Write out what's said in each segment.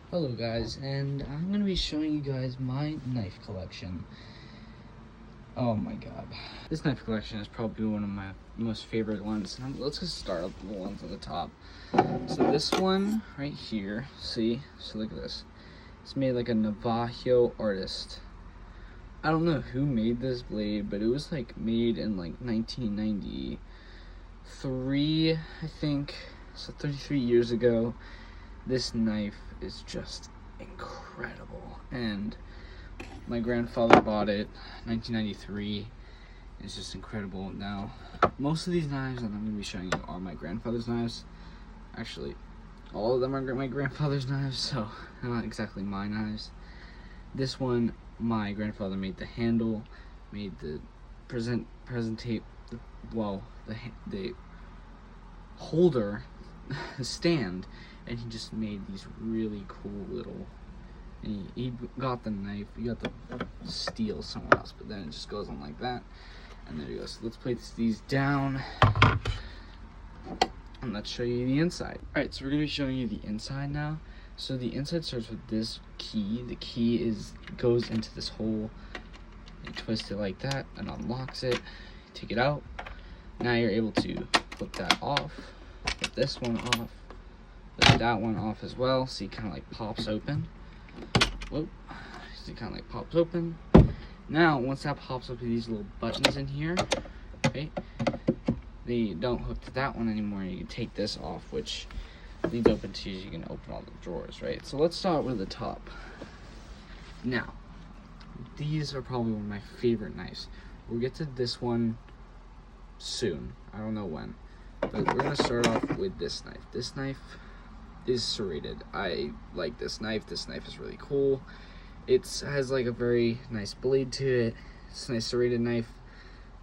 Hello guys, and I'm going to be showing you guys my knife collection. Oh my god. This knife collection is probably one of my most favorite ones. Let's just start with the ones on the top. So this one right here, see? So look at this. It's made like a Navajo artist. I don't know who made this blade, but it was like made in like 1993, I think. So 33 years ago. This knife is just incredible, and my grandfather bought it 1993. It's just incredible. Now, most of these knives that I'm going to be showing you are my grandfather's knives. Actually, all of them are my grandfather's knives, so they're not exactly my knives. This one, my grandfather made the handle, made the the holder, the stand, and he just made these really cool little, and he got the knife, he got the steel somewhere else, but then it just goes on like that, and there you go. So let's place these down, and let's show you the inside. Alright, so we're going to be showing you the inside now. So the inside starts with this key. The key goes into this hole, you twist it like that, and unlocks it, take it out. Now you're able to flip that off, flip this one off, flip that one off as well, so it kind of like pops open. Whoop, so it kind of like pops open. Now, once that pops up with these little buttons in here, okay, they don't hook to that one anymore. You can take this off, which leads open to you can open all the drawers, right? So let's start with the top. Now, these are probably one of my favorite knives. We'll get to this one soon. I don't know when. But we're going to start off with this knife. This knife is serrated. I like this knife. This knife is really cool. It has like a very nice blade to it. It's a nice serrated knife.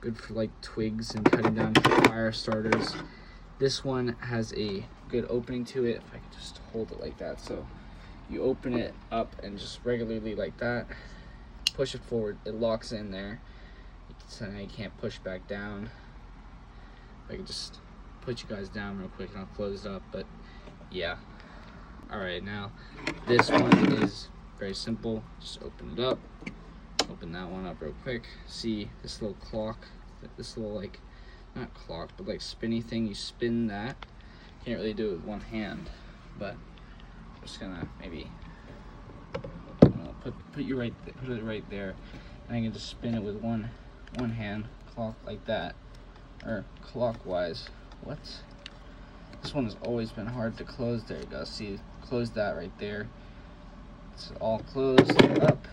Good for like twigs and cutting down fire starters. This one has a good opening to it. If I could just hold it like that. So you open it up and just regularly like that. Push it forward. It locks in there. So now you can't push back down. If I could just put you guys down real quick and I'll close it up, but yeah. Alright, now this one is very simple. Just open it up. Open that one up real quick. See this little clock, this little like, not clock, but like spinny thing. You spin that. Can't really do it with one hand, but I'm just gonna maybe, I don't know, put it right there, and I can just spin it with one hand, clock like that, or clockwise. What? This one has always been hard to close. There you go. See, close that right there. It's all closed up.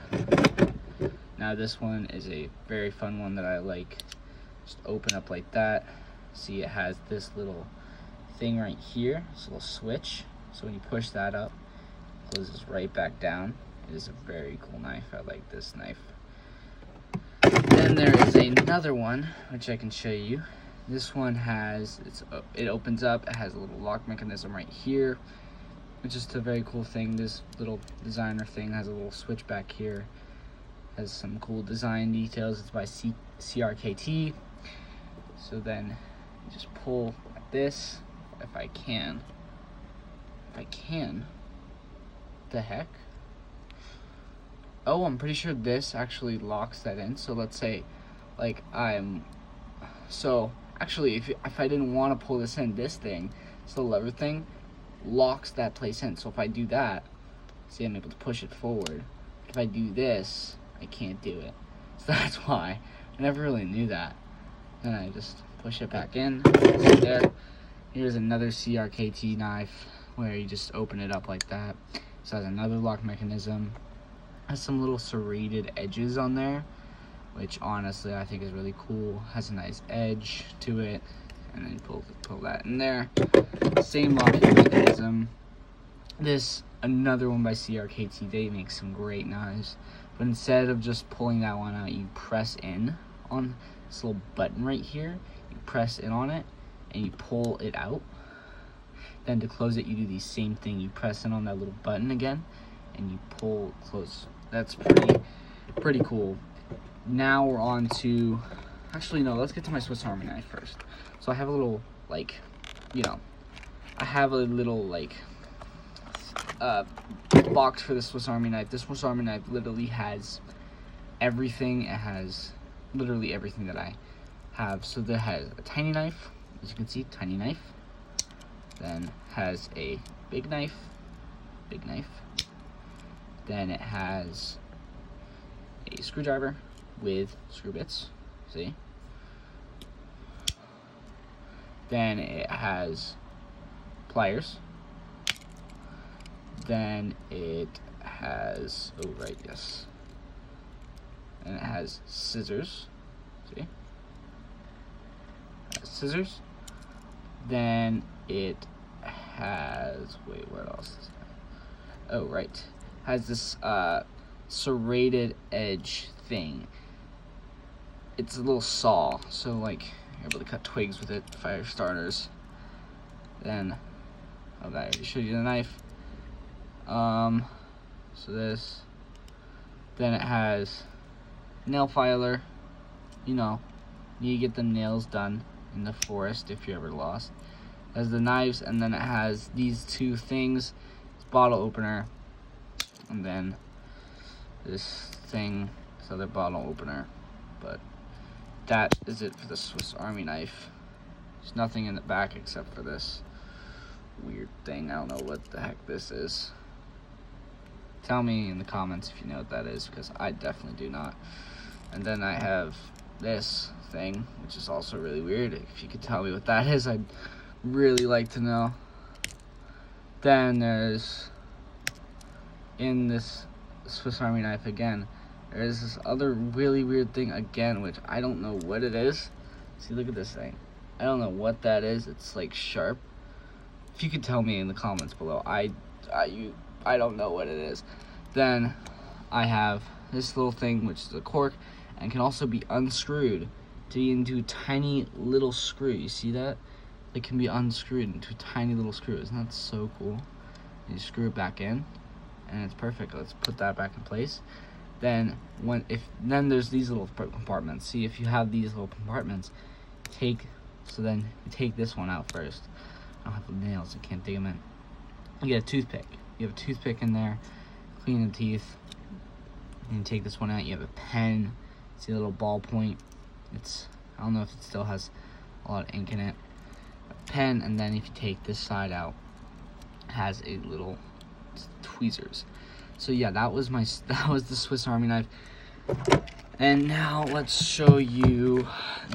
Now this one is a very fun one that I like. Just open up like that. See, it has this little thing right here. This little switch. So when you push that up, it closes right back down. It is a very cool knife. I like this knife. Then there is another one which I can show you. This one it opens up. It has a little lock mechanism right here. It's just a very cool thing. This little designer thing has a little switch back here. Has some cool design details. It's by CRKT. So then you just pull like this. If I can. The heck? Oh, I'm pretty sure this actually locks that in. So let's say, like actually, if I didn't want to pull this in, this little lever thing, locks that place in. So if I do that, see, I'm able to push it forward. If I do this, I can't do it. So that's why. I never really knew that. Then I just push it back in. There. Here's another CRKT knife where you just open it up like that. So it has another lock mechanism. Has some little serrated edges on there, which honestly I think is really cool. Has a nice edge to it, and then you pull that in there. Same locking mechanism. This another one by CRKT. They make some great knives, but instead of just pulling that one out, you press in on this little button right here. You press in on it and you pull it out. Then to close it, you do the same thing. You press in on that little button again and you pull close. That's pretty cool. Now we're on to, actually no, let's get to my Swiss Army knife first. So I have a little like, I have a little like box for the Swiss Army knife. This Swiss Army knife literally has everything. It has literally everything that I have. So there has a tiny knife, as you can see, tiny knife. Then has a big knife. Then it has a screwdriver with screw bits, see? Then it has pliers. Then it has, oh right, yes. And it has scissors, see? It has scissors. Then it has, wait, what else is that? Oh right, has this serrated edge thing. It's a little saw, so like you're able to cut twigs with it, fire starters. Then, oh, I already showed you the knife. So this. Then it has nail filer. You know, you get the nails done in the forest if you're ever lost. It has the knives, and then it has these two things. It's bottle opener, and then this thing, this other bottle opener. But that is it for the Swiss Army knife. There's nothing in the back except for this weird thing. I don't know what the heck this is. Tell me in the comments if you know what that is, because I definitely do not. And then I have this thing, which is also really weird. If you could tell me what that is, I'd really like to know. Then there's, in this Swiss Army knife again, there's this other really weird thing again, which I don't know what it is. See, look at this thing. I don't know what that is. It's like sharp. If you could tell me in the comments below, I don't know what it is. Then I have this little thing, which is a cork, and can also be unscrewed to be into a tiny little screw. You see that? It can be unscrewed into a tiny little screw. Isn't that so cool? You screw it back in, and it's perfect. Let's put that back in place. Then then there's these little compartments. See, if you have these little compartments, then you take this one out first. I don't have the nails, I can't dig them in. You get a toothpick. You have a toothpick in there, clean the teeth. And you take this one out, you have a pen. See a little ballpoint? I don't know if it still has a lot of ink in it. A pen, and then if you take this side out, it has a little tweezers. So yeah, that was the Swiss Army knife. And now let's show you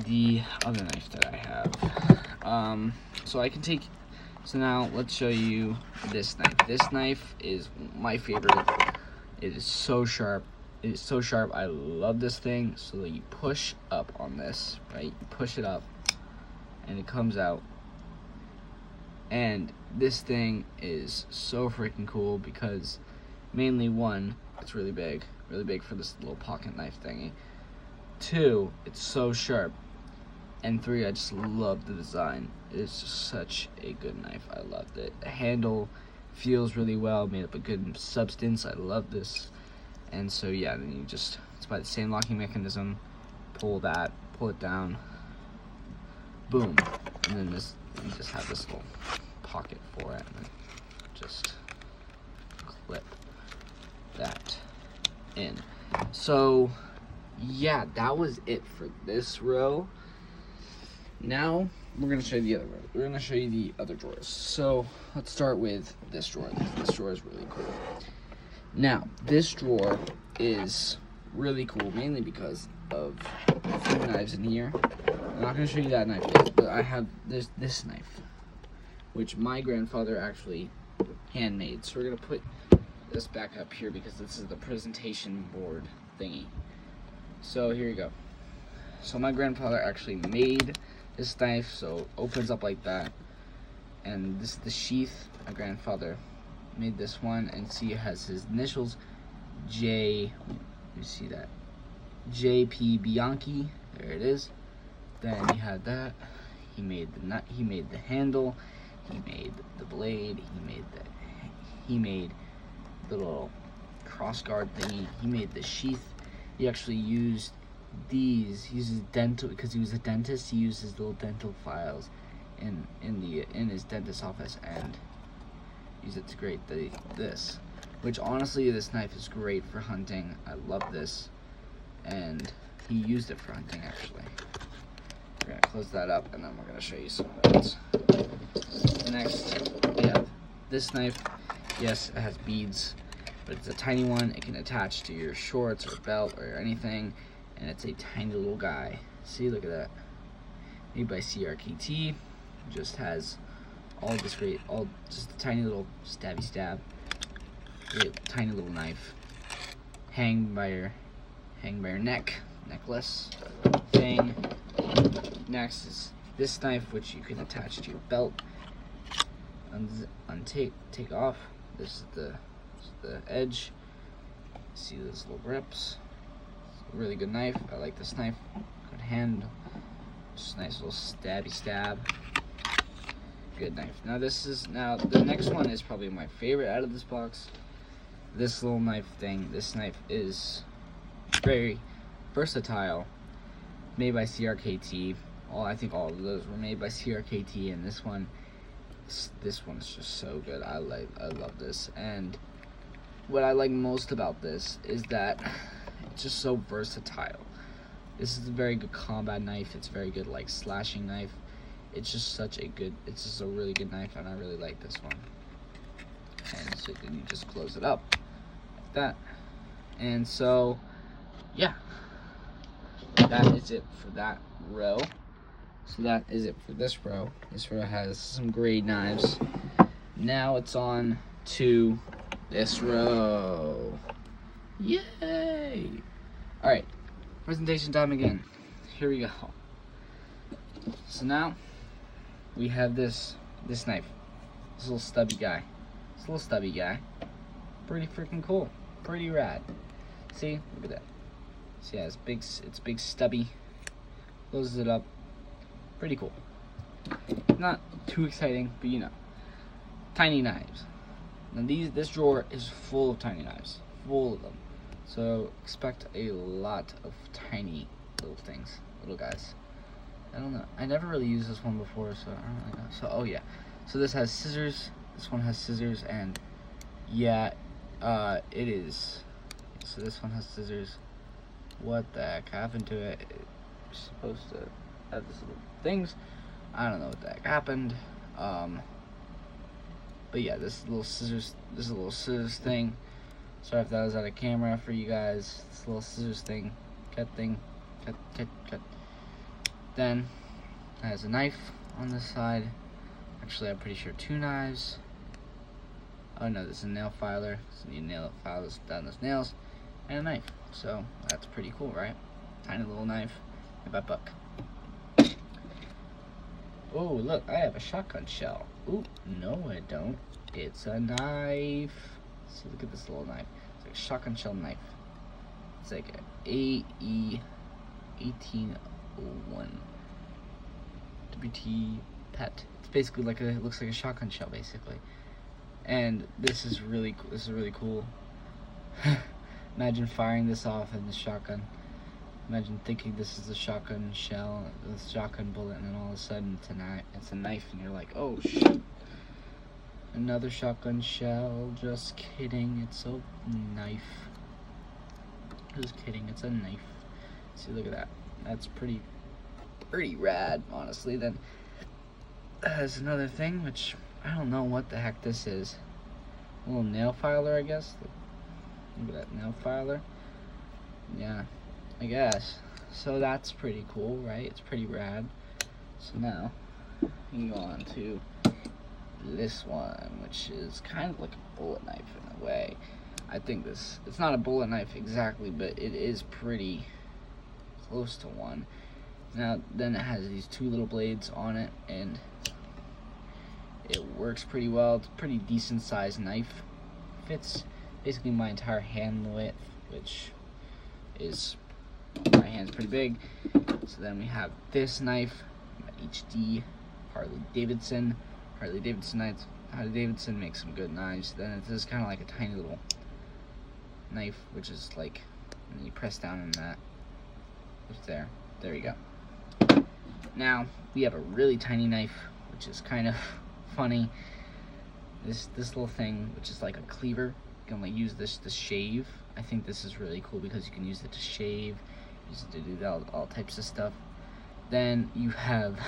the other knife that I have. So now let's show you this knife. This knife is my favorite. It is so sharp. It is so sharp. I love this thing. So you push up on this, right? You push it up, and it comes out. And this thing is so freaking cool because mainly one, it's really big for this little pocket knife thingy. Two, it's so sharp. And three, I just love the design. It's just such a good knife. I loved it. The handle feels really well, made up a good substance. I love this. And so yeah, then it's by the same locking mechanism. Pull it down, boom, and then you just have this little pocket for it, and then just clip that in. So yeah, that was it for this row. Now we're gonna show you the other row. We're gonna show you the other drawers. So let's start with this drawer. This drawer is really cool. Now this drawer is really cool mainly because of a few knives in here. I'm not gonna show you that knife yet, but I have this knife, which my grandfather actually handmade. So we're gonna put this back up here because this is the presentation board thingy. So here you go. So my grandfather actually made this knife, so it opens up like that, and this is the sheath. My grandfather made this one, and see it has his initials, J. You see that? J.P. Bianchi. There it is. Then he had that. He made the nut. He made the handle. He made the blade. He made the little cross guard thingy. He made the sheath. He actually used these. He uses dental because he was a dentist. He used his little dental files in his dentist office, and use it to grate this. Which honestly, this knife is great for hunting. I love this. And he used it for hunting actually. We're gonna close that up and then we're gonna show you some of those. Next, we have this knife. Yes, it has beads, but it's a tiny one. It can attach to your shorts or belt or anything, and it's a tiny little guy. See, look at that. Made by CRKT. Just has all this great, just a tiny little stabby stab. Great tiny little knife. Hang by your necklace thing. Next is this knife, which you can attach to your belt. Take off. This is the edge. See those little grips. It's a really good knife. I like this knife. Good hand. Just a nice little stabby stab. Good knife. Now the next one is probably my favorite out of this box. This little knife thing. This knife is very versatile. Made by CRKT. I think all of those were made by CRKT, and this one is just so good. I love this, and what I like most about this is that it's just so versatile. This is a very good combat knife. It's a very good like slashing knife. It's just a really good knife, and I really like this one. And so then you just close it up like that. And so, yeah, that is it for that row. So that is it for this row. This row has some great knives. Now it's on to this row. Yay! Alright, presentation time again. Here we go. So now we have this knife. This little stubby guy. Pretty freaking cool. Pretty rad. See? Look at that. See, yeah, it's big stubby. Closes it up. Pretty cool. Not too exciting, but you know. Tiny knives. Now this drawer is full of tiny knives. Full of them. So expect a lot of tiny little things. Little guys. I don't know. I never really used this one before, so I don't really know. So, oh yeah. So this has scissors. This one has scissors, and yeah, it is. So this one has scissors. What the heck happened to it? It's supposed to have this little things. I don't know what the heck happened. But yeah, this is a little scissors thing. Sorry if that was out of camera for you guys. This little scissors thing. Cut. Then it has a knife on this side. Actually, I'm pretty sure 2 knives. Oh no, this is a nail filer. So you nail file down those nails, and a knife. So that's pretty cool, right? Tiny little knife. By Buck. Oh, look, I have a shotgun shell. Ooh, no, I don't. It's a knife. See, look at this little knife. It's like a shotgun shell knife. It's like an AE 1801 WT PET. It's basically like it looks like a shotgun shell, basically. And this is really cool. This is really cool. Imagine firing this off in the shotgun. Imagine thinking this is a shotgun shell, this shotgun bullet, and then all of a sudden it's a knife, and you're like, oh shit. Another shotgun shell. Just kidding. It's a knife. Just kidding. It's a knife. See, look at that. That's pretty rad, honestly. Then there's another thing, which I don't know what the heck this is. A little nail filer, I guess. Look at that nail filer. Yeah, I guess. So that's pretty cool, right? It's pretty rad. So now we can go on to this one, which is kind of like a bullet knife in a way. I think it's not a bullet knife exactly, but it is pretty close to one. Now then it has these 2 little blades on it, and it works pretty well. It's a pretty decent sized knife. Fits basically my entire hand width, which is, my hand's pretty big. So then we have this knife, HD Harley Davidson knives. Harley Davidson makes some good knives. Then it's just kind of like a tiny little knife, which is like, and you press down on that. It's there you go. Now we have a really tiny knife, which is kind of funny. this little thing, which is like a cleaver. You can like use this to shave. I think this is really cool because you can use it to shave, use it to do all types of stuff. Then you have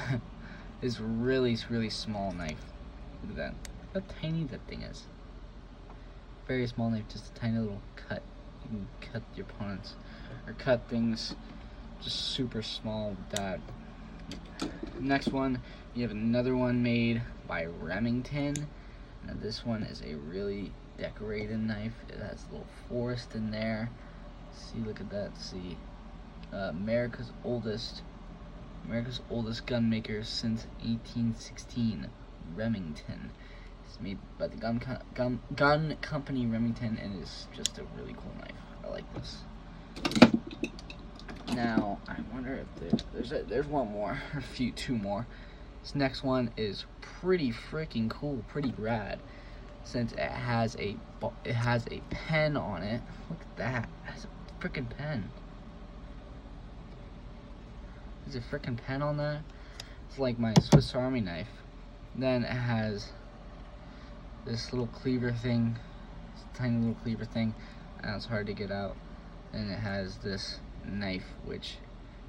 this really small knife. Look at that. Look how tiny that thing is. Very small knife, just a tiny little cut. You can cut your opponents or cut things just super small with that. Next one, you have another one made by Remington. Now this one is a really decorated knife. It has a little forest in there. See, look at that. See, America's oldest gun maker since 1816, Remington. It's made by the gun company Remington, and is just a really cool knife. I like this. Now, I wonder if there's one more, or two more. This next one is pretty freaking cool, pretty rad, since it has a pen on it. Look at that. It has a freaking pen. There's a freaking pen on that. It's like my Swiss Army knife. Then it has this little cleaver thing, this tiny little cleaver thing, and it's hard to get out. And it has this knife, which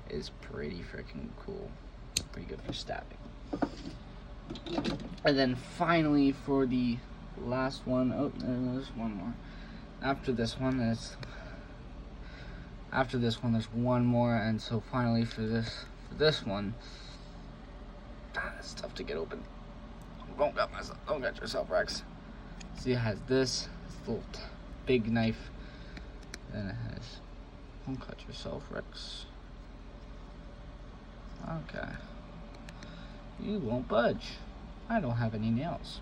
is pretty freaking cool, pretty good for stabbing. And then finally, for the last one, oh, there's one more. After this one, there's one more, and so finally for this one, it's tough to get open. Don't get yourself, Rex. See, it has this little big knife, and it has. Don't cut yourself, Rex. Okay. You won't budge. I don't have any nails.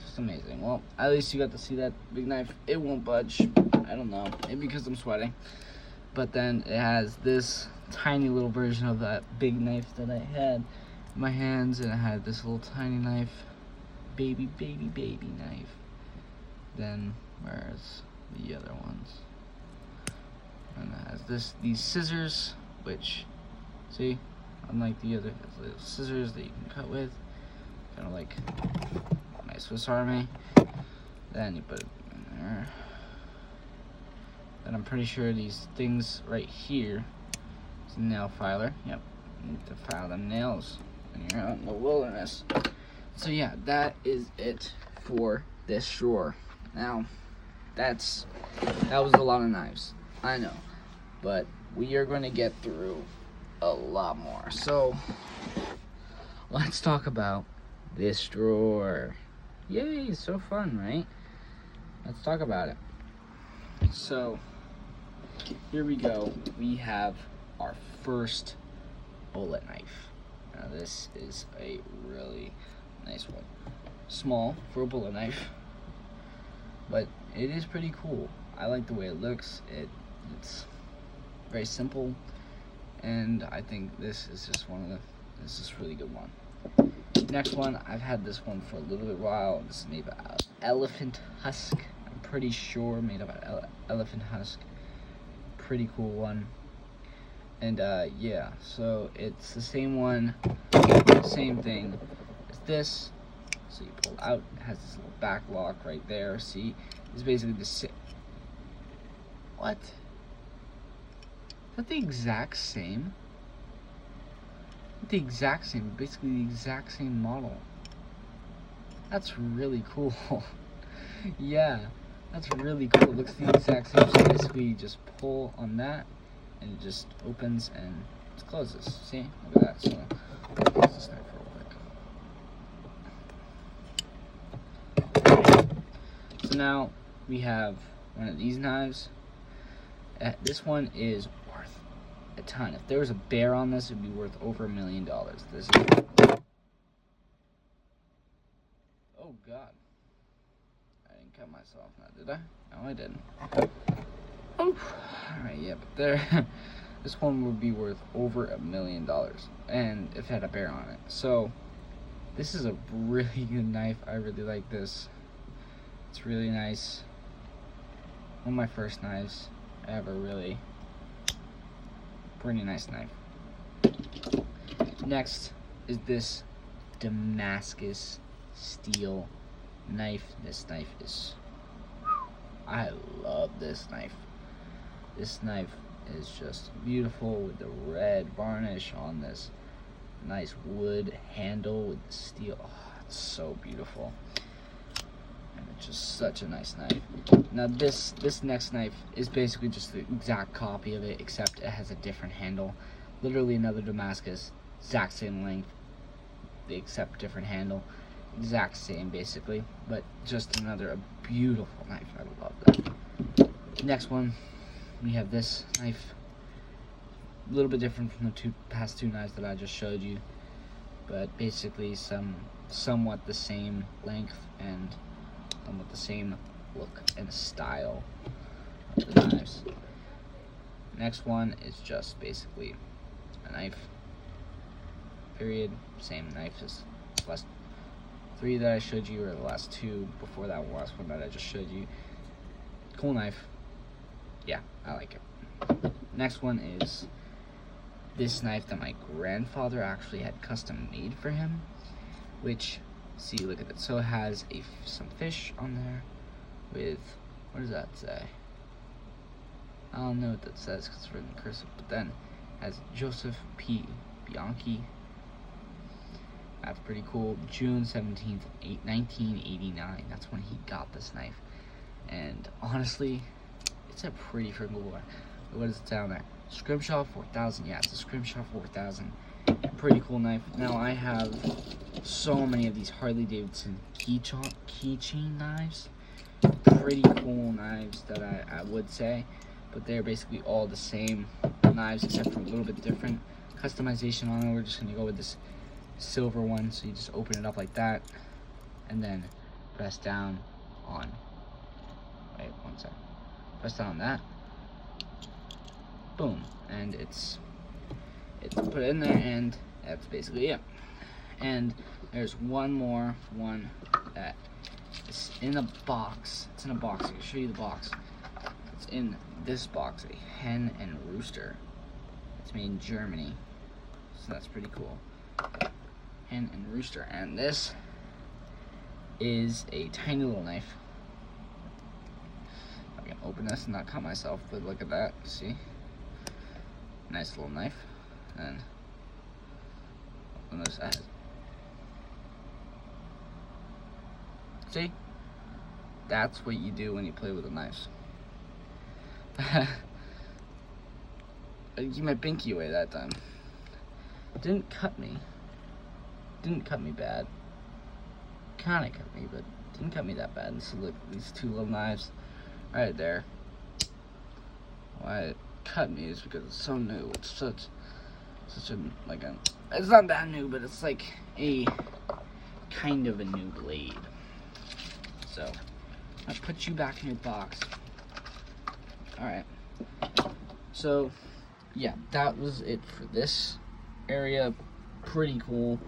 Just amazing. Well, at least you got to see that big knife. It won't budge. I don't know. Maybe because I'm sweating. But then it has this tiny little version of that big knife that I had in my hands, and it had this little tiny knife. Baby knife. Then where's the other ones? And it has these scissors, which, see, unlike the other, it's little scissors that you can cut with, kind of like my Swiss Army. Then you put it in there. Then I'm pretty sure these things right here is a nail filer. Yep, you need to file them nails when you're out in the wilderness. So yeah, that is it for this drawer. Now, that was a lot of knives. I know, but we are going to get through a lot more. So, let's talk about this drawer. Yay, it's so fun, right? Let's talk about it. So, here we go. We have our first bullet knife. Now, this is a really nice one. Small for a bullet knife, but it is pretty cool. I like the way it looks. It's very simple, and I think this is just this is a really good one. Next one, I've had this one for a little bit while. This is made by elephant husk. I'm pretty sure made of elephant husk. Pretty cool one. And yeah, so it's the same one, same thing as this. So you pull out, it has this little back lock right there. See, it's basically the same. What? Is that the exact same? The exact same, basically the exact same model. That's really cool. Yeah, that's really cool. It looks the exact same. So basically you just pull on that and it just opens and it closes. See? Look at that. So I'll close this knife real quick. So now we have one of these knives. This one is worth a ton. If there was a bear on this, it would be worth over $1 million. This is... Oh God. I didn't cut myself now, did I? No, I didn't. Oh. Alright, yeah, but there... This one would be worth over $1 million. And if it had a bear on it. So, this is a really good knife. I really like this. It's really nice. One of my first knives ever, really. Pretty nice knife. Next is this Damascus steel knife. This knife is, I love this knife. This knife is just beautiful with the red varnish on this nice wood handle with the steel. Oh, it's so beautiful. And it's just such a nice knife. Now this next knife is basically just the exact copy of it, except it has a different handle. Literally another Damascus, exact same length, except different handle. Exact same basically, but just a beautiful knife. I love that. Next one, we have this knife. A little bit different from the past two knives that I just showed you, but basically somewhat the same length and somewhat the same look and style of the knives. Next one is just basically a knife. Period. Same knife as the last three that I showed you, or the last two before that last one that I just showed you. Cool knife. Yeah, I like it. Next one is this knife that my grandfather actually had custom made for him, which, see, look at it. So it has some fish on there with, what does that say? I don't know what that says because it's written in cursive, but then it has Joseph P. Bianchi. That's pretty cool. June 17th, 1989. That's when he got this knife. And honestly, it's a pretty freaking cool one. What is it down there? Scrimshaw 4000. Yeah, it's a Scrimshaw 4000. Pretty cool knife. Now I have so many of these Harley Davidson keychain knives. Pretty cool knives that I would say, but they're basically all the same knives except for a little bit different customization on it. We're just gonna go with this silver one, so you just open it up like that and then press down on, wait one sec, press down on that, boom, and it's put in there, and that's basically it. And there's one more one that is in a box. It's in a box. I can show you the box. It's in this box, a hen and rooster. It's made in Germany, so that's pretty cool. Hen and rooster. And this is a tiny little knife. I can open this and not cut myself, but look at that. See? Nice little knife. And open this side. See? That's what you do when you play with the knives. I gave my binky away that time. Didn't cut me. Didn't cut me bad. Kinda cut me, but didn't cut me that bad. And so look, these two little knives right there. Why it cut me is because it's so new. It's such a, like a, it's not that new, but it's like a kind of a new blade. So I put you back in your box. Alright. So yeah, that was it for this area. Pretty cool.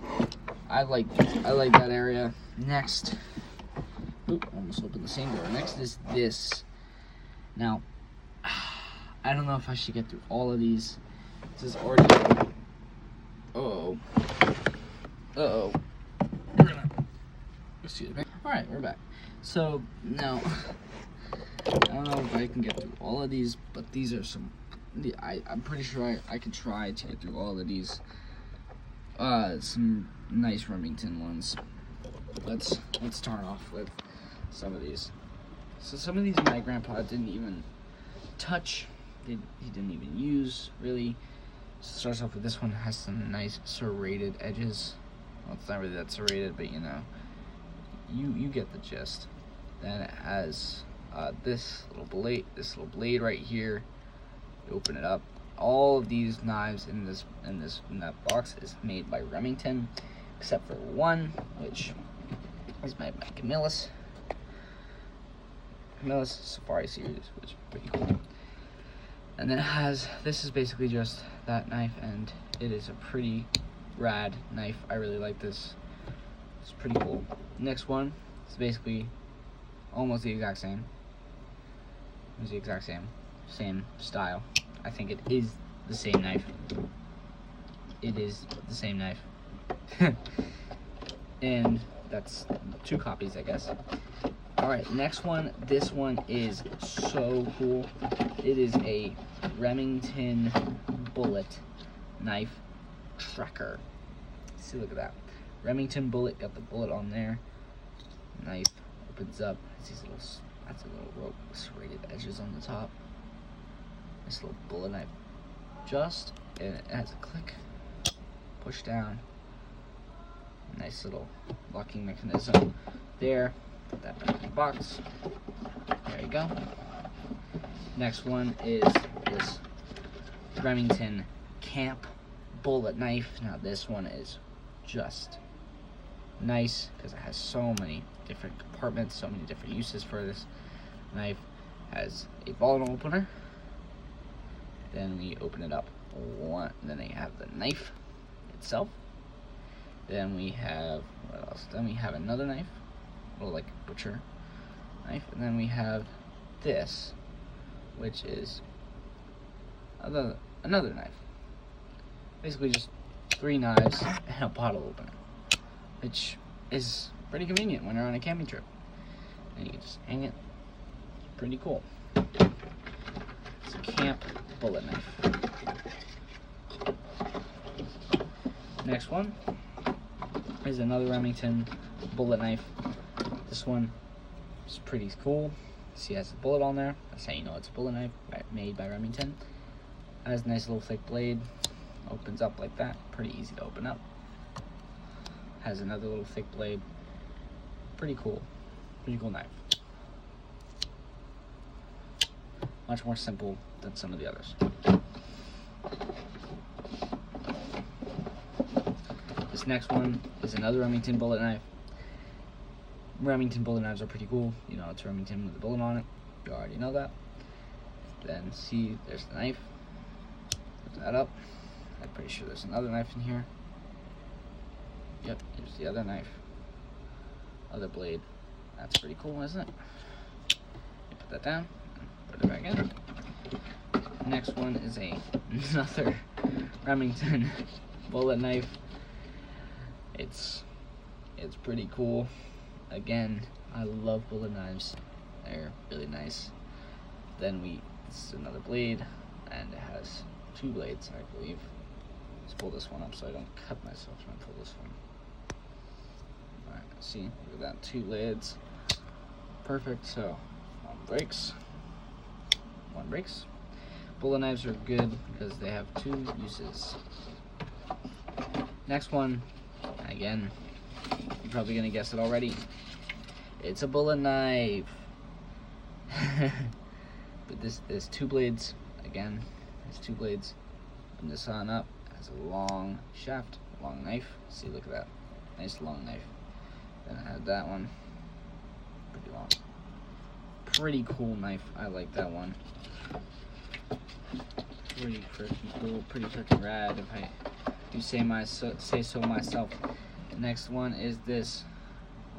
I like that area. Next, oop, almost opened the same door. Next is this. Now, I don't know if I should get through all of these. This is already. Uh-oh. Uh-oh. Excuse me. Alright, we're back. So, now, I don't know if I can get through all of these, but these are some. I'm pretty sure I could try to get through all of these. Some nice Remington ones. Let's start off with some of these. So some of these my grandpa didn't even touch. He didn't even use, really. So starts off with this one. Has some nice serrated edges. Well, it's not really that serrated, but you know, you get the gist. Then it has this little blade right here. You open it up. All of these knives in that box is made by Remington, except for one, which is made by Camillus Safari series, which is pretty cool. And then it has, this is basically just that knife, and it is a pretty rad knife. I really like this. It's pretty cool. Next one is basically almost the exact same. It's the exact same style. I think it is the same knife. It is the same knife. And that's 2 copies, I guess. All right, next one. This one is so cool. It is a Remington bullet knife tracker. See, look at that. Remington bullet, got the bullet on there. Knife opens up. It's these little, that's a little rope, serrated edges on the top. This little bullet knife, and it has a click, push down. Nice little locking mechanism there. Put that back in the box. There you go. Next one is this Remington Camp bullet knife. Now this one is just nice because it has so many different compartments, so many different uses for this knife. Has a bottle opener. Then we open it up. Then they have the knife itself. Then we have, what else? Then we have another knife, a little like butcher knife. And then we have this, which is another knife. Basically just 3 knives and a bottle opener, which is pretty convenient when you're on a camping trip. And you can just hang it. Pretty cool. It's a camp bullet knife. Next one is another Remington bullet knife. This one is pretty cool. See, it has a bullet on there. That's how you know it's a bullet knife made by Remington. It has a nice little thick blade. Opens up like that. Pretty easy to open up. Has another little thick blade. Pretty cool. Pretty cool knife. Much more simple than some of the others. This next one is another Remington bullet knife. Remington bullet knives are pretty cool. You know, it's Remington with a bullet on it. You already know that. Then see, there's the knife. Put that up. I'm pretty sure there's another knife in here. Yep, here's the other knife. Other blade. That's pretty cool, isn't it? You put that down. Put it back in. Next one is another Remington bullet knife. It's pretty cool. Again, I love bullet knives. They're really nice. Then this is another blade, and it has 2 blades, I believe. Let's pull this one up so I don't cut myself trying to pull this one. Alright, see, look at that, 2 blades. Perfect. So one breaks. One breaks. Bullet knives are good because they have 2 uses. Next one, again, you're probably gonna guess it already. It's a bullet knife. But there's 2 blades. Again, there's 2 blades. Open this on up. It has a long shaft, long knife. See, look at that. Nice long knife. Then I have that one. Pretty long. Pretty cool knife. I like that one. Pretty freaking cool. Pretty freaking rad, if I do say so myself. The next one is this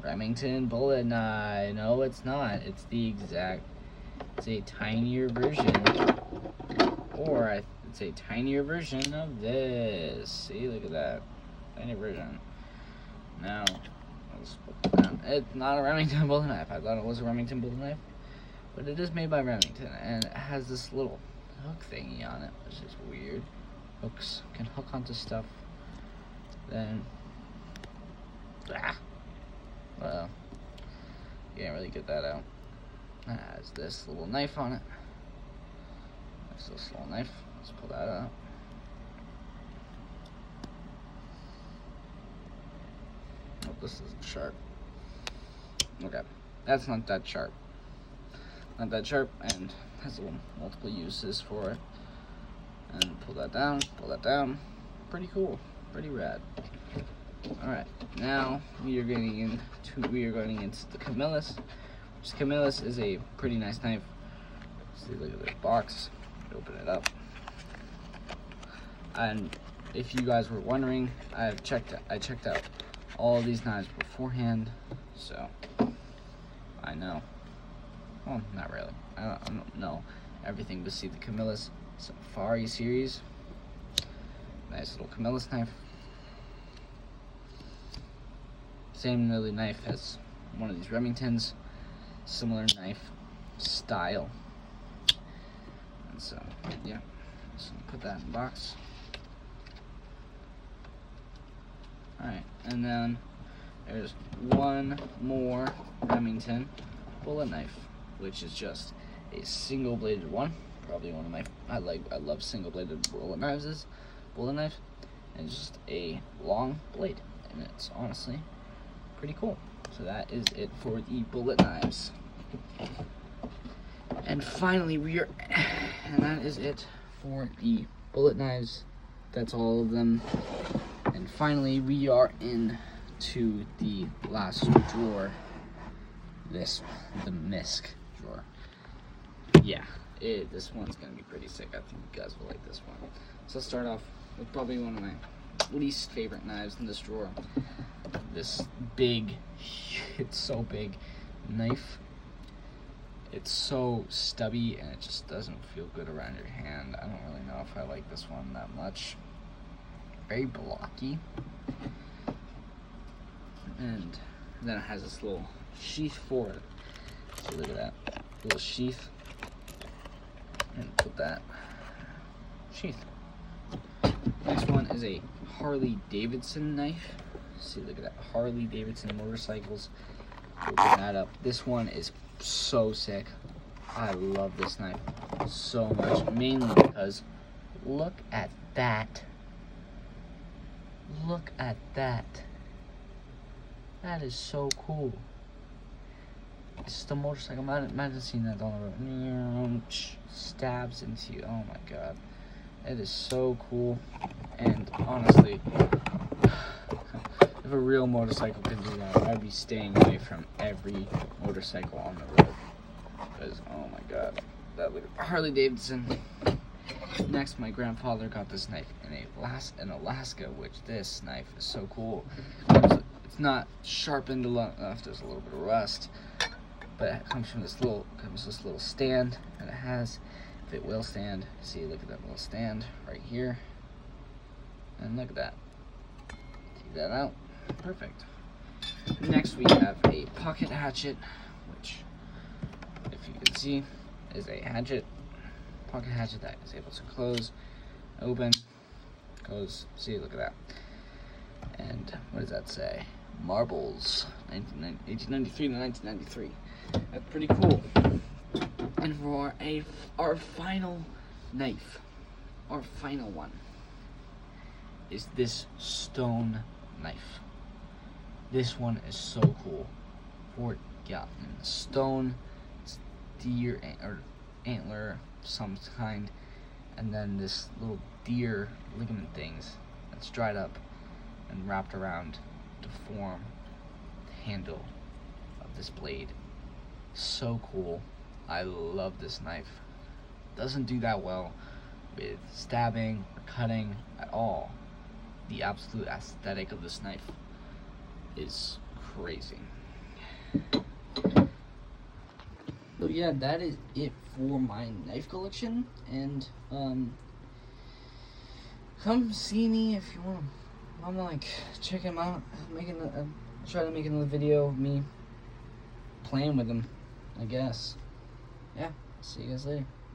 Remington bullet knife. No, it's not. It's a tinier version. Or it's a tinier version of this. See, look at that. Tiny version. Now, let's put that down. It's not a Remington bullet knife. I thought it was a Remington bullet knife. But it is made by Remington. And it has this little hook thingy on it, which is weird. Hooks can hook onto stuff. Then, well, you can't really get that out. It has this little knife on it. This little knife. Let's pull that out. Oh, this isn't sharp. Okay, that's not that sharp. Not that sharp, and has multiple uses for it. And pull that down. Pull that down. Pretty cool. Pretty rad. All right, now we are going into the Camillus. Camillus is a pretty nice knife. See, look at this box. Open it up. And if you guys were wondering, I checked out all these knives beforehand, so I know. Well, not really. I don't know everything, but see the Camillus Safari series. Nice little Camillus knife. Same really knife as one of these Remingtons. Similar knife style. And so, yeah. So put that in the box. Alright, and then there's one more Remington bullet knife, which is just a single bladed one. Probably one of my I love single bladed bullet knives. And it's just a long blade, and it's honestly pretty cool. So that is it for the bullet knives. And finally and that is it for the bullet knives. That's all of them. And finally we are into the last drawer. The MISC drawer. Yeah, this one's gonna be pretty sick. I think you guys will like this one. So let's start off with probably one of my least favorite knives in this drawer. This big, it's so big knife. It's so stubby and it just doesn't feel good around your hand. I don't really know if I like this one that much. Very blocky. And then it has this little sheath for it. So look at that little sheath. And put that sheath. Next one is a Harley Davidson knife. See, look at that. Harley Davidson motorcycles. Open that up. This one is so sick. I love this knife so much. Mainly because look at that. Look at that. That is so cool. It's just a motorcycle. Imagine seeing that on the road. Stabs into you. Oh my god. It is so cool. And honestly, if a real motorcycle could do that, I'd be staying away from every motorcycle on the road. Because, oh my god. That Harley Davidson. Next, my grandfather got this knife in Alaska, which this knife is so cool. It's not sharpened enough. There's a little bit of rust. But it comes from this little stand that it has. If it will stand, see, look at that little stand right here. And look at that. Take that out. Perfect. Next we have a pocket hatchet, which, if you can see, is a pocket hatchet that is able to close, open, goes, see, look at that. And what does that say? Marbles, 1893 to 1993. That's pretty cool. And for our final knife, our final one, is this stone knife. This one is so cool. Stone, it's deer or antler of some kind, and then this little deer ligament things that's dried up and wrapped around to form the handle of this blade. So cool. I love this knife. Doesn't do that well with stabbing or cutting at all. The absolute aesthetic of this knife is crazy. So yeah, that is it for my knife collection. And come see me if you want. I'm like, check him out. Try to make another video of me playing with them, I guess. Yeah, see you guys later.